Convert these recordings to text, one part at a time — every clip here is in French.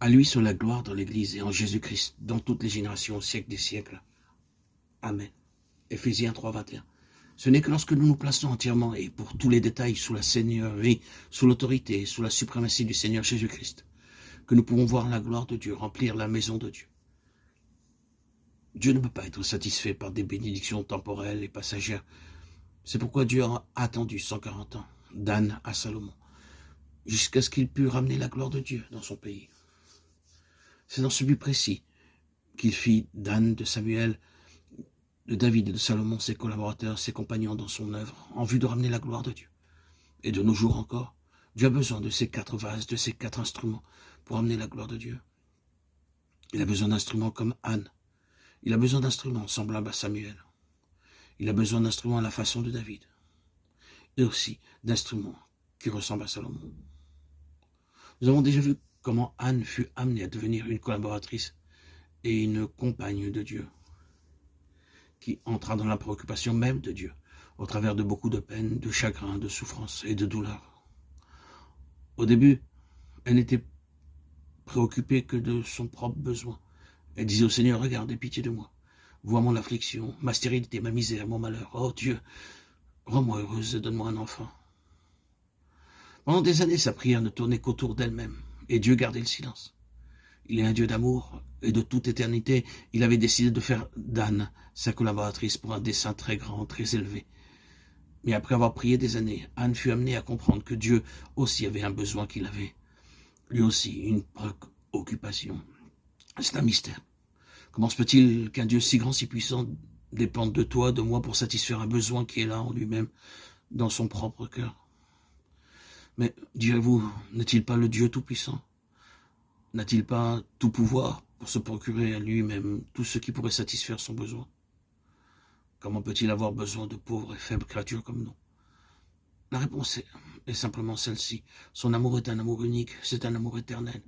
À lui soit la gloire dans l'Église et en Jésus-Christ, dans toutes les générations, au siècle des siècles. Amen. Éphésiens 3, 21. Ce n'est que lorsque nous nous plaçons entièrement et pour tous les détails sous la seigneurie, sous l'autorité, sous la suprématie du Seigneur Jésus-Christ, que nous pouvons voir la gloire de Dieu, remplir la maison de Dieu. Dieu ne peut pas être satisfait par des bénédictions temporelles et passagères. C'est pourquoi Dieu a attendu 140 ans, d'Anne à Salomon, jusqu'à ce qu'il pût ramener la gloire de Dieu dans son pays. C'est dans ce but précis qu'il fit d'Anne, de Samuel, de David et de Salomon, ses collaborateurs, ses compagnons dans son œuvre, en vue de ramener la gloire de Dieu. Et de nos jours encore, Dieu a besoin de ces 4 vases, de ces 4 instruments pour amener la gloire de Dieu. Il a besoin d'instruments comme Anne. Il a besoin d'instruments semblables à Samuel. Il a besoin d'instruments à la façon de David. Et aussi d'instruments qui ressemblent à Salomon. Nous avons déjà vu comment Anne fut amenée à devenir une collaboratrice et une compagne de Dieu, qui entra dans la préoccupation même de Dieu, au travers de beaucoup de peines, de chagrins, de souffrances et de douleurs. Au début, elle n'était préoccupée que de son propre besoin. Elle disait au Seigneur, regarde, aie pitié de moi. Vois mon affliction, ma stérilité, ma misère, mon malheur. Oh Dieu, rends-moi heureuse et donne-moi un enfant. Pendant des années, sa prière ne tournait qu'autour d'elle-même, et Dieu gardait le silence. Il est un Dieu d'amour, et de toute éternité, il avait décidé de faire d'Anne sa collaboratrice pour un dessein très grand, très élevé. Mais après avoir prié des années, Anne fut amenée à comprendre que Dieu aussi avait un besoin qu'il avait. Lui aussi, une préoccupation. C'est un mystère. Comment se peut-il qu'un Dieu si grand, si puissant, dépende de toi, de moi, pour satisfaire un besoin qui est là en lui-même, dans son propre cœur? Mais, direz-vous, n'est-il pas le Dieu tout-puissant? N'a-t-il pas tout pouvoir pour se procurer à lui-même tout ce qui pourrait satisfaire son besoin? Comment peut-il avoir besoin de pauvres et faibles créatures comme nous? La réponse est simplement celle-ci. Son amour est un amour unique, c'est un amour éternel.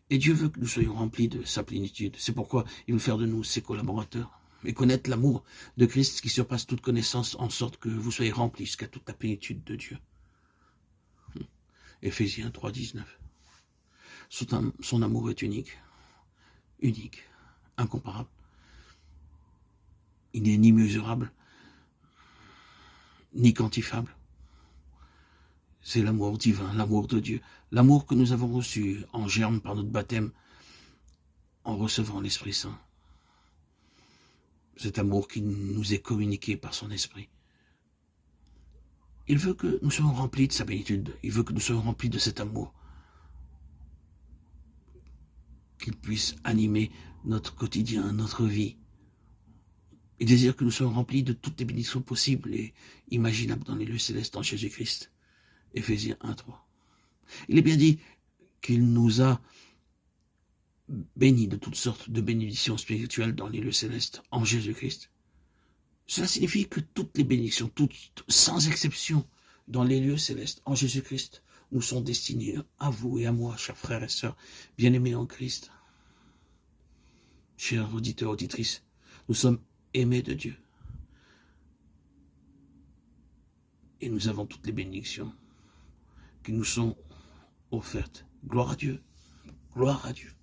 Et Dieu veut que nous soyons remplis de sa plénitude. C'est pourquoi il veut faire de nous ses collaborateurs. Et connaître l'amour de Christ qui surpasse toute connaissance, en sorte que vous soyez remplis jusqu'à toute la plénitude de Dieu. Éphésiens 3, 19. Son amour est unique, incomparable. Il n'est ni mesurable, ni quantifiable. C'est l'amour divin, l'amour de Dieu, l'amour que nous avons reçu en germe par notre baptême, en recevant l'Esprit Saint. Cet amour qui nous est communiqué par son Esprit. Il veut que nous soyons remplis de sa bénitude, il veut que nous soyons remplis de cet amour, qu'il puisse animer notre quotidien, notre vie. Il désire que nous soyons remplis de toutes les bénédictions possibles et imaginables dans les lieux célestes en Jésus-Christ. Éphésiens 1, 3. Il est bien dit qu'il nous a bénis de toutes sortes de bénédictions spirituelles dans les lieux célestes en Jésus-Christ. Cela signifie que toutes les bénédictions, toutes, sans exception, dans les lieux célestes en Jésus-Christ, nous sont destinées à vous et à moi, chers frères et sœurs, bien-aimés en Christ. Chers auditeurs, auditrices, nous sommes aimés de Dieu. Et nous avons toutes les bénédictions qui nous sont offertes. Gloire à Dieu. Gloire à Dieu.